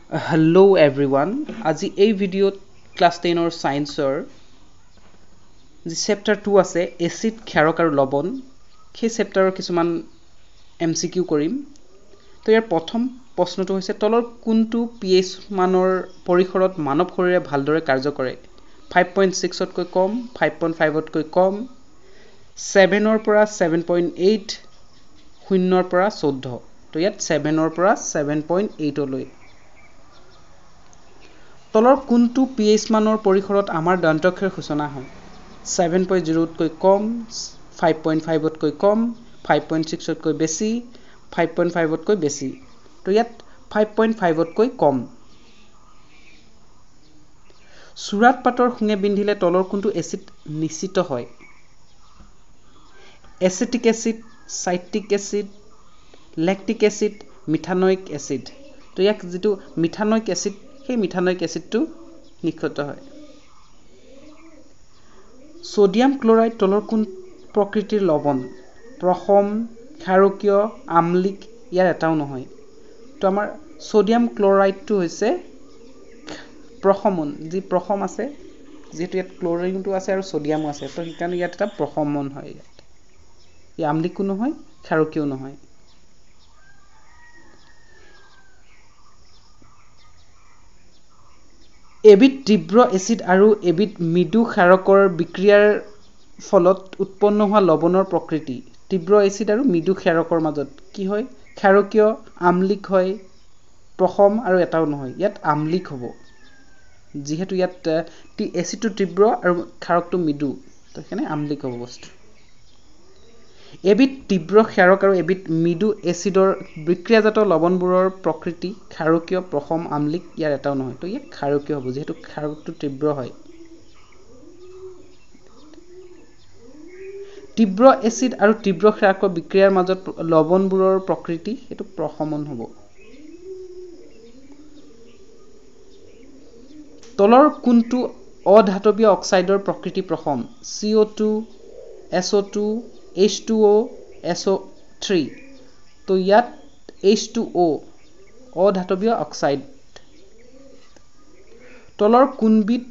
Hello everyone. আজি এই ভিডিঅ'ত ক্লাছ 10 ৰ সায়েন্সৰ যি চেপ্টাৰ 2 আছে এচিড ক্ষাৰক আৰু লৱণ সেই চেপ্টাৰৰ কিছুমান এমসিকিউ কৰিম। তো ইয়াৰ প্ৰথম প্ৰশ্নটো হৈছে তলৰ কোনটো pH মানৰ পৰিসৰত মানৱ শৰীৰে ভালদৰে কাৰ্য কৰে 5.6 তকৈ কম 5.5 তকৈ কম 7 ৰ পৰা 7.8 0 ৰ পৰা 14 তো ইয়াত 7 ৰ পৰা 7.8 লৈ তলৰ কোনটো pH মানৰ পৰিসৰত আমাৰ দন্তক্ষয়ৰ সূচনা হয় 7.0 তকৈ কম 5.5 তকৈ কম 5.6 তকৈ বেছি 5.5 তকৈ বেছি তো ইয়াত 5.5 তকৈ কম সুৰাত পাতৰ শুঙে বিন্ধিলে তলৰ কোনটো এচিড নিশ্চিত হয় acetic acid citric acid lactic acid methanoic acid তো ইয়াক যেটো মিথানয়িক এচিড সেই মিথানয়িক এচিডটো নিশ্চিত হয় সোডিয়াম ক্লোৰাইড তলৰ কোন প্ৰকৃতিৰ লৱণ প্ৰসম ক্ষাৰকীয় আম্লিক ইয়াৰ এটাও নহয় তো আমাৰ সোডিয়াম ক্লোৰাইডটো হৈছে প্ৰসমন যি প্ৰসম আছে যেটো ইয়াত ক্লোৰিনটো আছে আৰু সোডিয়ামো আছে তো সেইকাৰণে ইয়াত এটা প্ৰসমন হয় ই আম্লিকো নহয় ক্ষাৰকীয় নহয় এবিধ তীব্ৰ এচিড আৰু এবিধ মৃদু ক্ষাৰকৰ বিক্ৰিয়াৰ ফলত উৎপন্ন হোৱা লৱণৰ প্ৰকৃতি তীব্ৰ এচিড আৰু মৃদু ক্ষাৰকৰ মাজত কি হয় ক্ষাৰকীয় আম্লিক হয় প্ৰসম আৰু এটাও নহয় ইয়াত আম্লিক হ'ব যেহেতু ইয়াত এচিডটো তীব্ৰ আৰু ক্ষাৰকটো মৃদু তো এখানে আম্লিক হ'ব বস্তু এবিধ তীব্ৰ ক্ষাৰক আৰু এবিধ মৃদু এচিডৰ বিক্ৰিয়াজাত লৱণবোৰৰ প্ৰকৃতি ক্ষাৰকীয় প্ৰসম আম্লিক ইয়াৰ এটাও নহয় তো ইয়াক ক্ষাৰকীয় হ'ব যেহেতু ক্ষাৰকটো তীব্ৰ হয় তীব্ৰ এচিড আৰু তীব্ৰ ক্ষাৰকৰ বিক্ৰিয়াৰ মাজত লৱণবোৰৰ প্ৰকৃতি এটো প্ৰসমন হ'ব তলৰ কোনটো অধাতৱীয় অক্সাইডৰ প্ৰকৃতি প্ৰসম CO2 SO2 H2O SO3 তো ইয়াত H2O অধাতৱীয় অক্সাইড তলৰ কোনবিধ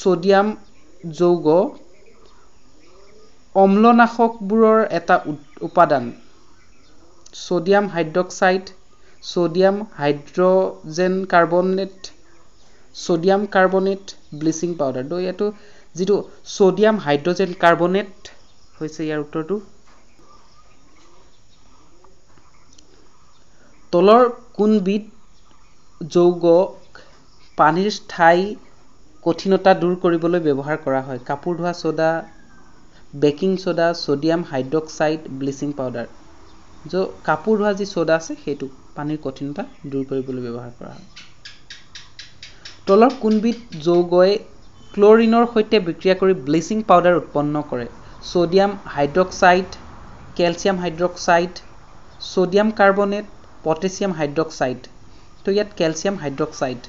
সোডিয়াম যৌগ অম্লনাশকবোৰৰ এটা উপাদান sodium hydroxide sodium hydrogen carbonate sodium carbonate bleaching powder তো এটো যেটো সোডিয়াম হাইড্ৰজেন কাৰ্বনেট হৈছে ইয়াৰ উত্তৰটো তলৰ কোনবিধ যৌগ পানীৰ স্থায়ী কঠিনতা দূৰ কৰিবলৈ ব্যৱহাৰ কৰা হয় কাপোৰ ধোৱা soda baking soda sodium hydroxide bleaching powder जो কাপোৰ ধোৱা যি সোডা আছে হেতু পানীৰ কঠিনতা দূৰ কৰিবলৈ ব্যৱহাৰ কৰা হয় তলৰ কোনবিধ যৌগই ক্লোৰিনৰ সৈতে বিক্ৰিয়া কৰি ব্লিচিং পাউডাৰ উৎপন্ন কৰে sodium hydroxide calcium hydroxide sodium carbonate potassium hydroxide তো ইয়াত calcium hydroxide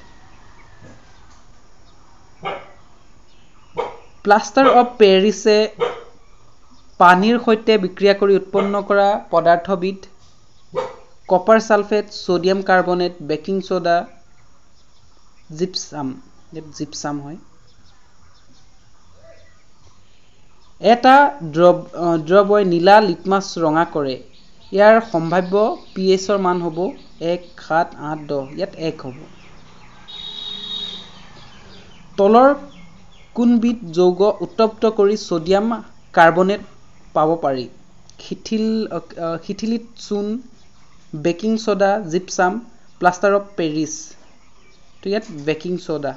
plaster of Paris পানীৰ সৈতে বিক্ৰিয়া কৰি উৎপন্ন কৰা পদাৰ্থবিধ copper sulphate sodium carbonate baking soda gypsum হয় এটা দ্ৰৱই নীলা লিটমাছ ৰঙা কৰে ইয়াৰ সম্ভাৱ্য pH ৰ মান হ'ব 1 7 8 10 ইয়াত 1 হ'ব তলৰ কোনবিধ যৌগ উত্তপ্ত কৰি সোডিয়াম কাৰ্বনেট পাব পাৰি শিথিলিত চূণ baking soda gypsum plaster of Paris তো ইয়াত বেকিং সোডা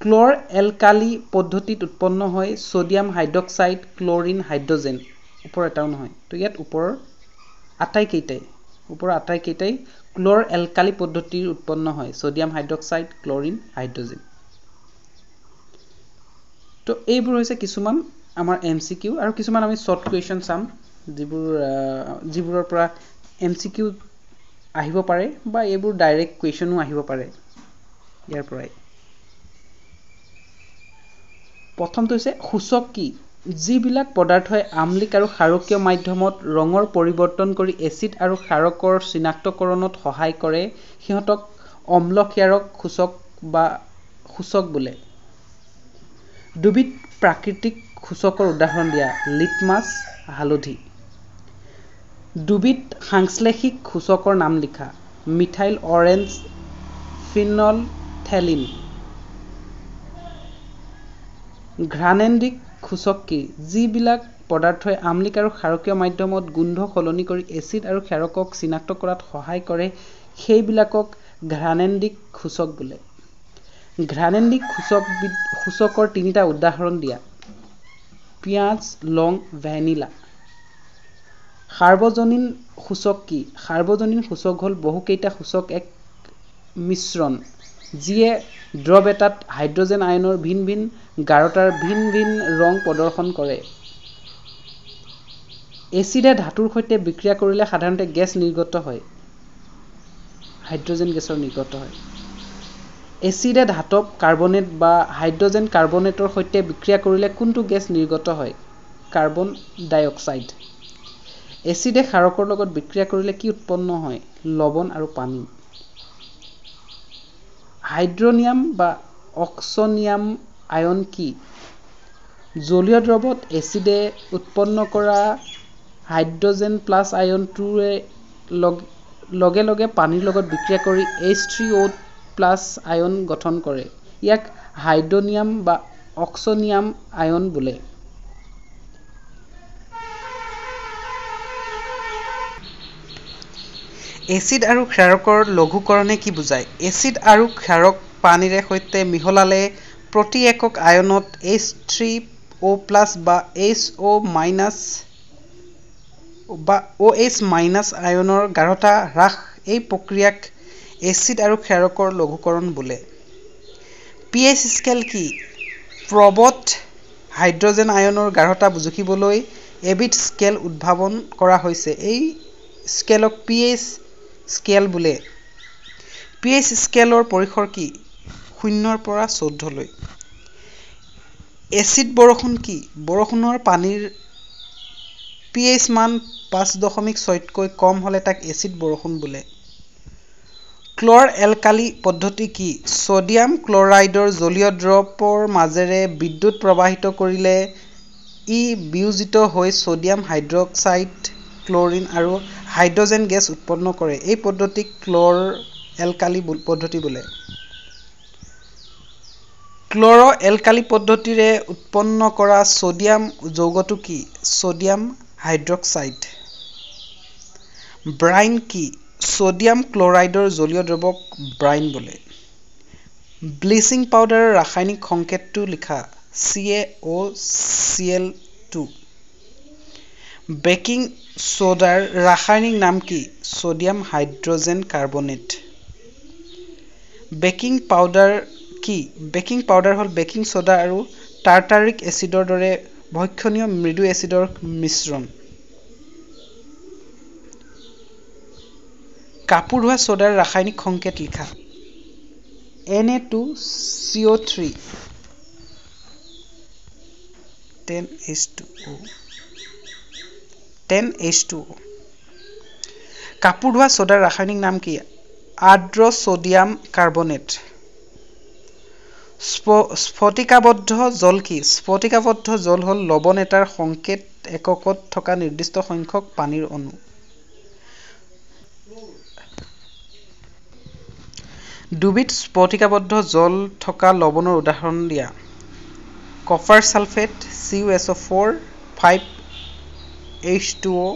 ক্লোৰ এলকালি পদ্ধতিত উৎপন্ন হয় সোডিয়াম হাইড্ৰক্সাইড ক্লোৰিন হাইড্ৰজেন ওপৰ এটাও নহয় তো ইয়াত ওপৰৰ আটাইকেইটাই ক্লোৰ এলকালি পদ্ধতিৰ উৎপন্ন হয় সোডিয়াম হাইড্ৰক্সাইড ক্লোৰিন হাইড্ৰজেন তো এইবোৰ হৈছে কিছুমান আমাৰ এমসিকিউ আৰু কিছুমান আমি শৰ্ট কুৱেশ্যন চাম যিবোৰৰ পৰা এমসিকিউ আহিব পাৰে বা এইবোৰ ডাইৰেক্ট কুৱেশ্যনো আহিব পাৰে ইয়াৰ পৰাই প্ৰথমটো হৈছে সূচক কি যিবিলাক পদাৰ্থই আম্লিক আৰু ক্ষাৰকীয় মাধ্যমত ৰঙৰ পৰিৱৰ্তন কৰি এচিড আৰু ক্ষাৰকৰ চিনাক্তকৰণত সহায় কৰে সিহঁতক অম্ল-ক্ষাৰক সূচক বা সূচক বোলে। দুবিধ প্ৰাকৃতিক সূচকৰ উদাহৰণ দিয়া। লিটমাছ, হালধি। দুবিধ সাংশ্লেষিক সূচকৰ নাম লিখা। Methyl orange, ফিনলথেলিন। ঘ্ৰাণেন্দ্ৰিক সূচক কি? যিবিলাক পদাৰ্থই আম্লিক আৰু ক্ষাৰকীয় মাধ্যমত গোন্ধ সলনি কৰি এচিড আৰু ক্ষাৰকক চিনাক্ত কৰাত সহায় কৰে সেইবিলাকক ঘ্ৰাণেন্দ্ৰিক সূচক বোলে। ঘ্ৰাণেন্দ্ৰিক সূচকৰ তিনিটা উদাহৰণ দিয়া। পিঁয়াজ, লং, ভেনিলা। সাৰ্বজনীন সূচক কি? সাৰ্বজনীন সূচক হ'ল বহুকেইটা সূচক এক মিশ্ৰণ যিয়ে দ্ৰৱ এটাত হাইড্ৰজেন আয়নৰ ভিন ভিন গাঢ়তাৰ ভিন ভিন ৰং প্ৰদৰ্শন কৰে। এচিডে ধাতুৰ সৈতে বিক্ৰিয়া কৰিলে সাধাৰণতে গেছ নিৰ্গত হয়। হাইড্ৰজেন গেছৰ নিৰ্গত হয়। এচিডে ধাতৱ কাৰ্বনেট বা হাইড্ৰজেন কাৰ্বনেটৰ সৈতে বিক্ৰিয়া কৰিলে কোনটো গেছ নিৰ্গত হয়? কাৰ্বন ডাই অক্সাইড। এচিডে ক্ষাৰকৰ লগত বিক্ৰিয়া কৰিলে কি উৎপন্ন হয়? লৱণ আৰু পানী। হাইড্ৰনিয়াম বা অক্সনিয়াম আয়ন কি? জলীয় দ্ৰৱত এচিডে উৎপন্ন কৰা হাইড্ৰজেন প্লাছ আয়নটোৱে লগে লগে পানীৰ লগত বিক্ৰিয়া কৰি H3O+ আয়ন গঠন কৰে। ইয়াক হাইড্ৰনিয়াম বা অক্সনিয়াম আয়ন বোলে। এচিড আৰু ক্ষাৰকৰ লঘূকৰণে কি বুজায়? এচিড আৰু ক্ষাৰক পানীৰে সৈতে মিহলালে প্ৰতি একক আয়নত H3O+ বা OH- আয়নৰ গাঢ়তা হ্ৰাস এই প্ৰক্ৰিয়াক এচিড আৰু ক্ষাৰকৰ লঘূকৰণ বোলে। pH স্কেল কি? প্ৰবত হাইড্ৰজেন আয়নৰ গাঢ়তা জুখিবলৈ এবিধ স্কেল উদ্ভাৱন কৰা হৈছে। এই স্কেলক pH স্কেল বোলে। pH স্কেলৰ পৰিসৰ কি? 0 পৰা 14 লৈ। এচিড বৰষুণ কি? বৰষুণৰ পানীৰ pH মান 5.6তকৈ কম হ'লে তাক এচিড বৰষুণ বোলে। ক্লৰ-এলকালি পদ্ধতি কি? ছডিয়াম ক্লৰাইডৰ জলীয় দ্ৰৱৰ মাজেৰে বিদ্যুৎ প্ৰবাহিত কৰিলে ই বিয়োজিত হৈ ছডিয়াম হাইড্ৰক্সাইড, ক্লৰিন আৰু হাইড্ৰজেন গেছ উৎপন্ন কৰে। এই পদ্ধতিক ক্লৰ-এলকালি পদ্ধতি বোলে। ক্লৰ-এলকালি পদ্ধতিৰে উৎপন্ন কৰা ছডিয়াম যৌগটো কি? Sodium hydroxide. ব্ৰাইন কি? ছডিয়াম ক্লৰাইডৰ জলীয় দ্ৰৱক ব্ৰাইন বোলে। ব্লিচিং পাউডাৰৰ ৰাসায়নিক সংকেতটো লিখা। CaOCl2। বেকিং ছ'ডাৰ ৰাসায়নিক নাম কি? Sodium hydrogen carbonate. Baking powder কি? বেকিং পাউডাৰ হ'ল বেকিং ছ'ডা আৰু টাৰ্টাৰিক এচিডৰ দৰে ভক্ষণীয় মৃদু এচিডৰ মিশ্ৰণ। কাপোৰ ধোৱা ছ'ডাৰ ৰাসায়নিক সংকেত লিখা। Na2CO3 10H2O। কাপোৰ ধোৱা ছ'ডাৰ ৰাসায়নিক নাম কি? আৰ্দ্ৰ ছ'ডিয়াম কাৰ্বনেট। স্ফটিকাবদ্ধ জল কি? স্ফটিকাবদ্ধ জল হ'ল লৱণ এটাৰ সংকেত এককত থকা নিৰ্দিষ্ট সংখ্যক পানীৰ অণু। দুবিধ স্ফটিকাবদ্ধ জল থকা লৱণৰ উদাহৰণ দিয়া। Copper sulphate CuSO4 5H2O,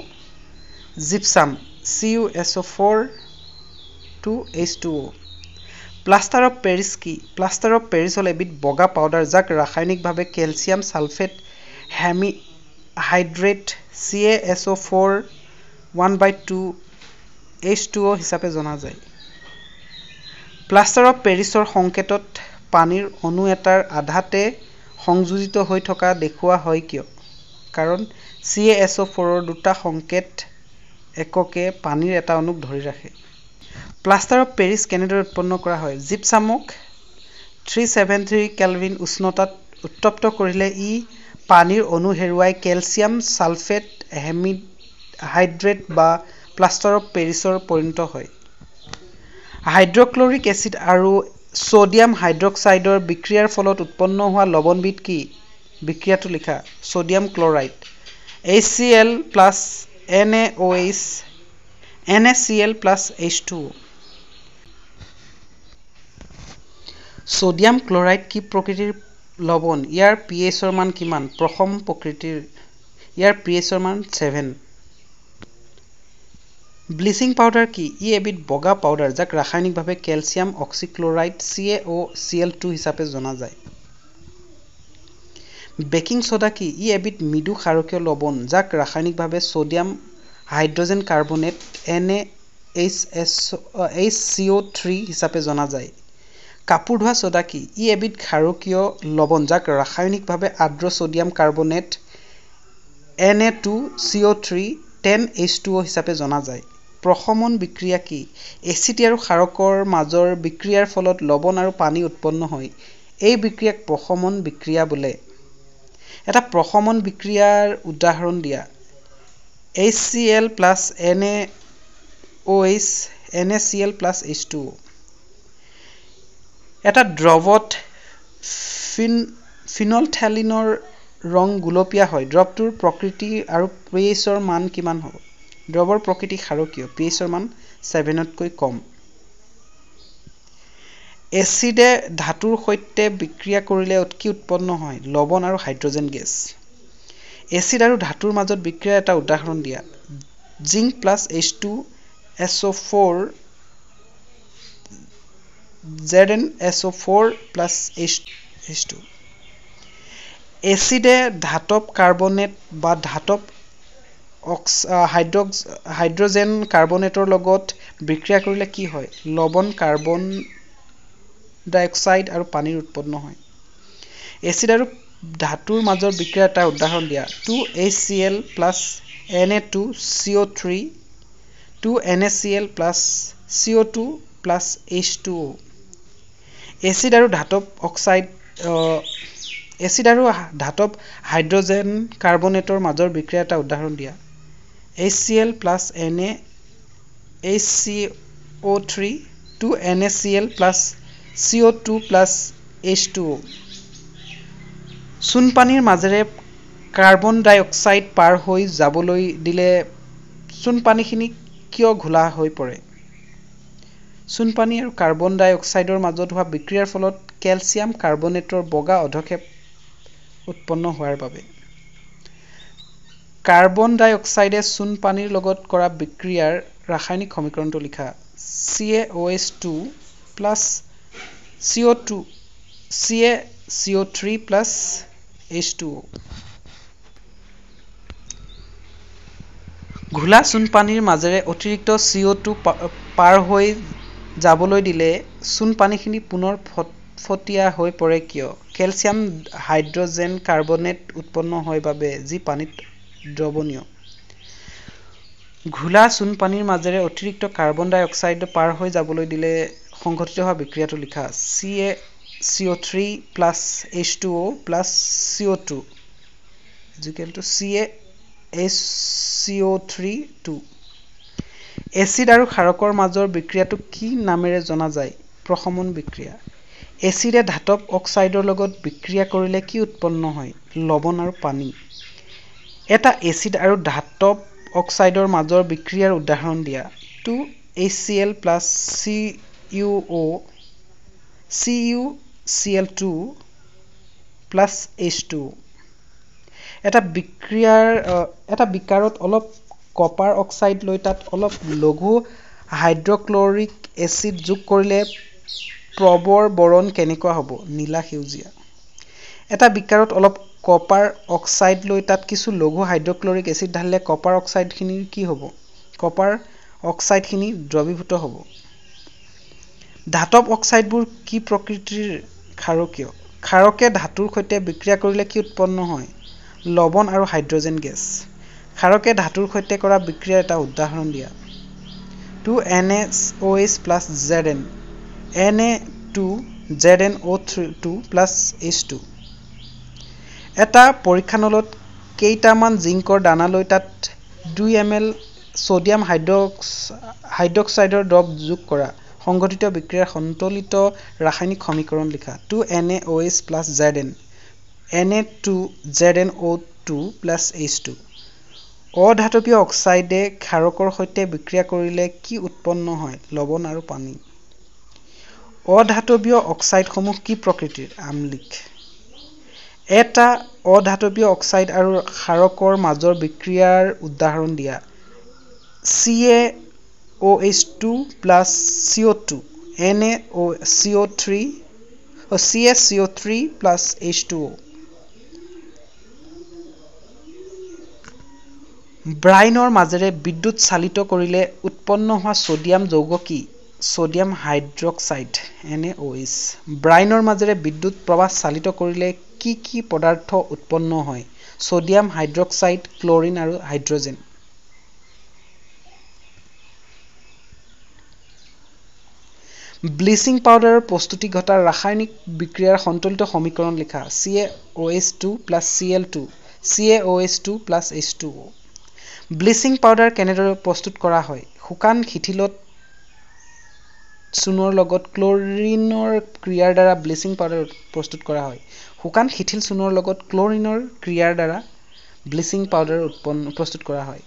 gypsum CuSO4 2H2O। Plaster of Paris কি? প্লাষ্টাৰ অৱ পেৰিছ হ'ল এবিধ বগা পাউডাৰ যাক ৰাসায়নিকভাৱে কেলছিয়াম ছালফেট হেমিহাইড্ৰেট CaSO4 1/2H2O হিচাপে জনা যায়। প্লাষ্টাৰ অৱ পেৰিছৰ সংকেতত পানীৰ অণু এটাৰ আধাতে সংযোজিত হৈ থকা দেখুওৱা হয় কিয়? কাৰণ CaSO4ৰ দুটা সংকেত এককে পানীৰ এটা অণুক ধৰি ৰাখে। প্লাষ্টাৰ অৱ পেৰিছ কেনেদৰে উৎপন্ন কৰা হয়? জিপছামক 373 কেলভিন উষ্ণতাত উত্তপ্ত কৰিলে ই পানীৰ অণু হেৰুৱাই কেলছিয়াম সালফেট হাইড্ৰেট বা প্লাষ্টাৰ অফ পেৰিছৰ পৰিণত হয়। হাইড্ৰক্লৰিক এচিড আৰু সোডিয়াম হাইড্ৰক্সাইডৰ বিক্ৰিয়াৰ ফলত উৎপন্ন হোৱা লৱণবিধ কি? বিক্ৰিয়াটো লিখা। Sodium chloride HCl plus NaOH NaCl plus H2O। Sodium chloride কি প্ৰকৃতিৰ লৱণ? ইয়াৰ pH ৰ মান কিমান? প্ৰথম প্ৰকৃতিৰ। ইয়াৰ pH ৰ মান 7। ব্লিচিং পাউডাৰ কি? ই এবিধ বগা পাউডাৰ যাক ৰাসায়নিকভাৱে কেলছিয়াম অক্সিক্লৰাইড CaOCl2 হিচাপে জনা যায়। বেকিং সোডা কি? ই এবিধ মৃদু ক্ষাৰকীয় লৱণ যাক ৰাসায়নিকভাৱে সোডিয়াম হাইড্ৰজেন কাৰ্বনেট HCO3 হিচাপে জনা যায়। কাপোৰ ধোৱা সোডা কি? ই এবিধ ক্ষাৰকীয় লৱণ যাক ৰাসায়নিকভাৱে আৰ্দ্ৰ সোডিয়াম কাৰ্বনেট Na2CO3 10H2O হিচাপে জনা যায়। প্ৰশমন বিক্ৰিয়া কি? এচিড আৰু ক্ষাৰকৰ মাজৰ বিক্ৰিয়াৰ ফলত লৱণ আৰু পানী উৎপন্ন হয়। এই বিক্ৰিয়াক প্ৰশমন বিক্ৰিয়া বোলে। এটা প্ৰশমন বিক্ৰিয়াৰ উদাহৰণ দিয়া। HCl plus NaOH NaCl plus H2O। এটা দ্ৰৱত ফিনলফথেলিনৰ ৰং গুলপীয়া হয়। দ্ৰৱটোৰ প্ৰকৃতি আৰু pH ৰ মান কিমান হ'ব? দ্ৰৱৰ প্ৰকৃতি ক্ষাৰকীয়, pH ৰ মান 7তকৈ কম। এচিডে ধাতুৰ সৈতে বিক্ৰিয়া কৰিলে কি উৎপন্ন হয়? লৱণ আৰু হাইড্ৰজেন গেছ। এচিড আৰু ধাতুৰ মাজত বিক্ৰিয়াৰ এটা উদাহৰণ দিয়া। Zinc plus H2SO4 ZnSO4 plus H2। এচিডে ধাতব কাৰ্বনেট বা ধাতব হাইড্ৰজেন কাৰ্বনেটৰ লগত বিক্ৰিয়া কৰিলে কি হয়? লৱণ, কাৰ্বন ডাই অক্সাইড আৰু পানীৰ উৎপন্ন হয়। এচিড আৰু ধাতুৰ মাজৰ বিক্ৰিয়াৰ এটা উদাহৰণ দিয়া। 2HCl plus Na2CO3 2NaCl plus CO2 plus H2O। Acid আৰু ধাতব হাইড্ৰজেন কাৰ্বনেটৰ মাজৰ বিক্ৰিয়াৰ এটা উদাহৰণ দিয়া। HCl plus NaHCO3 2NaCl plus CO2 plus H2O। চূণপানীৰ মাজেৰে কাৰ্বন ডাই অক্সাইড পাৰ হৈ যাবলৈ দিলে চূণপানীখিনি কিয় ঘোলা হৈ পৰে? চূণপানী আৰু কাৰ্বন ডাই অক্সাইডৰ মাজত হোৱা বিক্ৰিয়াৰ ফলত কেলছিয়াম কাৰ্বনেটৰ বগা অধক্ষেপ উৎপন্ন হোৱাৰ বাবে। কাৰ্বন ডাই অক্সাইডে চূণপানীৰ লগত কৰা বিক্ৰিয়াৰ ৰাসায়নিক সমীকৰণটো লিখা। CaOH2 plus CaCO3 plus H2O। ঘোলা চূণপানীৰ মাজেৰে অতিৰিক্ত CO2 পাৰ হৈ যাবলৈ দিলে চূণপানীখিনি পুনৰ ফটফটীয়া হৈ পৰে কিয়? কেলছিয়াম হাইড্ৰজেন কাৰ্বনেট উৎপন্ন হয় বাবে যি পানীত দ্ৰৱণীয়। ঘোলা চূণপানীৰ মাজেৰে অতিৰিক্ত কাৰ্বন ডাই অক্সাইড পাৰ হৈ যাবলৈ দিলে সংঘটিত হোৱা বিক্ৰিয়াটো লিখা। CaCO3 plus H2O plus CO2 CaHCO3 2। Acid আৰু ক্ষাৰকৰ মাজৰ বিক্ৰিয়াটো কি নামেৰে জনা যায়? প্ৰশমন বিক্ৰিয়া। এচিডে ধাতব অক্সাইডৰ লগত বিক্ৰিয়া কৰিলে কি উৎপন্ন হয়? লৱণ আৰু পানী। এটা এচিড আৰু ধাতব অক্সাইডৰ মাজৰ বিক্ৰিয়াৰ উদাহৰণ দিয়া। 2HCl plus CuCl2 plus H2O। এটা বিকাৰত অলপ কপাৰ অক্সাইড লৈ তাত অলপ লঘু হাইড্ৰক্লৰিক এচিড যোগ কৰিলে প্ৰবৰ বৰণ কেনেকুৱা হ'ব? নীলা সেউজীয়া। এটা বিকাৰত অলপ কপাৰ অক্সাইড লৈ তাত কিছু লঘু হাইড্ৰক্লৰিক এচিড ঢালিলে কপাৰ অক্সাইডখিনি কি হ'ব? কপাৰ অক্সাইডখিনি দ্ৰৱীভূত হ'ব। ধাতব অক্সাইডবোৰ কি প্ৰকৃতিৰ ক্ষাৰকীয়? ক্ষাৰকে ধাতুৰ সৈতে বিক্ৰিয়া কৰিলে কি উৎপন্ন হয়? লৱণ আৰু হাইড্ৰজেন গেছ। ক্ষাৰকে ধাতুৰ সৈতে কৰা বিক্ৰিয়াৰ এটা উদাহৰণ দিয়া। 2NaOH plus Zn Na2ZnO2 plus H2। এটা পৰীক্ষানলত কেইটামান জিংকৰ দানা লৈ তাত 2 ml সোডিয়াম হাইড্ৰক্সাইডৰ দ্ৰৱ যোগ কৰা সংঘটিত বিক্ৰিয়াৰ সন্তুলিত ৰাসায়নিক সমীকৰণ লিখা 2NaOH plus Zn Na2ZnO2 plus H2 অধাতৱীয় অক্সাইডে ক্ষাৰকৰ সৈতে বিক্ৰিয়া কৰিলে কি উৎপন্ন হয় লৱণ আৰু পানী অধাতৱীয় অক্সাইডসমূহ কি প্ৰকৃতিৰ আম্লিক এটা অধাতৱীয় অক্সাইড আৰু ক্ষাৰকৰ মাজৰ বিক্ৰিয়াৰ উদাহৰণ দিয়া CaOH2 plus CO2 CaCO3 plus H2O ব্ৰাইনৰ মাজেৰে বিদ্যুৎ চালিত কৰিলে উৎপন্ন হোৱা সোডিয়াম যৌগ কি সোডিয়াম হাইড্ৰক্সাইড NaOH ব্ৰাইনৰ মাজেৰে বিদ্যুৎ প্ৰবাহ চালিত কৰিলে কি কি পদাৰ্থ উৎপন্ন হয় সোডিয়াম হাইড্ৰক্সাইড ক্লোৰিন আৰু হাইড্ৰজেন ব্লিচিং পাউডাৰৰ প্ৰস্তুতি ঘটা ৰাসায়নিক বিক্ৰিয়াৰ সন্তুলিত সমীকৰণ লিখা CaOH2 plus Cl2 CaOH2 plus H2O bleaching powder কেনেদৰে প্ৰস্তুত কৰা হয় শুকান শিথিলত চূণৰ লগত ক্লোৰিনৰ ক্ৰিয়াৰ দ্বাৰা ব্লিচিং পাউডাৰ প্ৰস্তুত কৰা হয় শুকান শিথিল চূণৰ লগত ক্লোৰিনৰ ক্ৰিয়াৰ দ্বাৰা ব্লিচিং পাউডাৰ প্ৰস্তুত কৰা হয়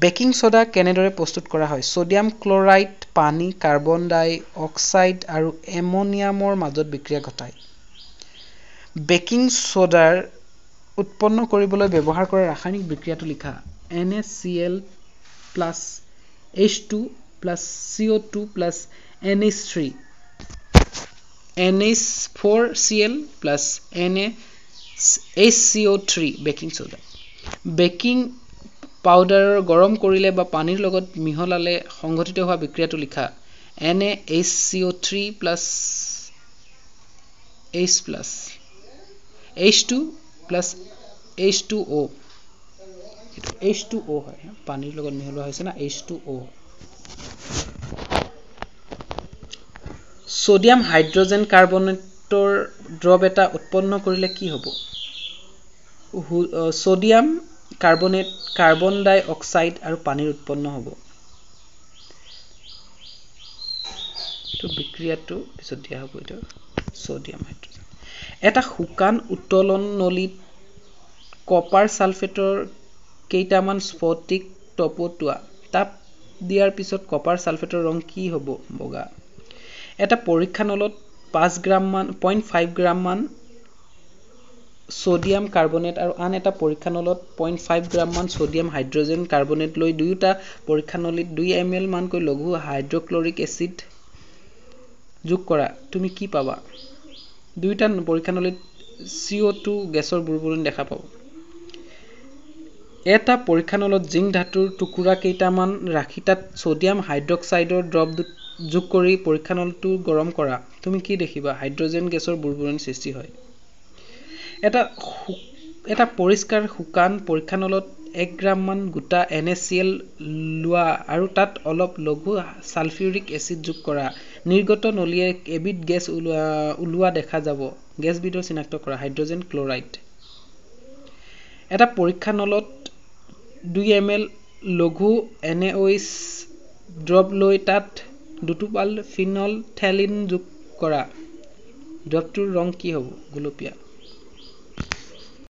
বেকিং সোডা কেনেদৰে প্ৰস্তুত কৰা হয় সোডিয়াম ক্লোৰাইড পানী কাৰ্বন ডাই অক্সাইড আৰু এমোনিয়ামৰ মাজত বিক্ৰিয়া ঘটায় বেকিং সোডাৰ উৎপন্ন কৰিবলৈ ব্যৱহাৰ কৰা ৰাসায়নিক বিক্ৰিয়াটো লিখা NaCl plus H2 plus CO2 plus NH3 NH4Cl plus HCO3 baking soda baking পাউডাৰৰ গৰম কৰিলে বা পানীৰ লগত মিহলালে সংঘটিত হোৱা বিক্ৰিয়াটো লিখা NaHCO3 plus H plus H2 plus H2O H2O হয় পানীৰ লগত মিহলোৱা হৈছে না H2O সোডিয়াম হাইড্ৰজেন কাৰ্বনেটৰ দ্ৰৱ এটা উৎপন্ন কৰিলে কি হ'ব সোডিয়াম কাৰ্বনেট কাৰ্বন ডাই অক্সাইড আৰু পানীৰ উৎপন্ন হ'ব তো বিক্ৰিয়াটো পিছত দিয়া হ'ব এটা সোডিয়াম হাইড্ৰজেন এটা শুকান উত্তোলন নলীত কপাৰ সালফেটৰ কেইটামান স্ফটিক টপটোৱা তাপ দিয়াৰ পিছত কপাৰ সালফেটৰ ৰং কি হ'ব বগা এটা পৰীক্ষা নলত 5 গ্ৰাম মান 0.5 গ্ৰাম মান সোডিয়াম কাৰ্বনেট আৰু আন এটা পৰীক্ষা নলত 0.5 গ্ৰাম মান সোডিয়াম হাইড্ৰজেন কাৰ্বনেট লৈ দুয়োটা পৰীক্ষা নলীত 2 ml মানকৈ লঘু হাইড্ৰক্লৰিক এচিড যোগ কৰা তুমি কি পাবা দুয়োটা পৰীক্ষা নলীত CO2 গেছৰ বুৰবুৰণি দেখা পাব এটা পৰীক্ষা নলত জিংক ধাতুৰ টুকুৰা কেইটামান ৰাখি তাত সোডিয়াম হাইড্ৰক্সাইডৰ দ্ৰৱ যোগ কৰি পৰীক্ষা নলটো গৰম কৰা তুমি কি দেখিবা হাইড্ৰজেন গেছৰ বুৰবুৰণি সৃষ্টি হয় এটা পৰিষ্কাৰ শুকান পৰীক্ষা নলত 1 গ্ৰাম মান গোটা NaCl লোৱা আৰু তাত অলপ লঘু সালফিউৰিক এচিড যোগ কৰা নিৰ্গত নলীয়ে এবিধ গেছ ওলোৱা দেখা যাব গেছবিধৰ চিনাক্ত কৰা হাইড্ৰজেন ক্লোৰাইড এটা পৰীক্ষা নলত 2 ml লঘু NaOH দ্ৰৱ লৈ তাত দুটোপাল ফিনল থেলিন যোগ কৰা দ্ৰৱটোৰ ৰং কি হ'ব গুলপীয়া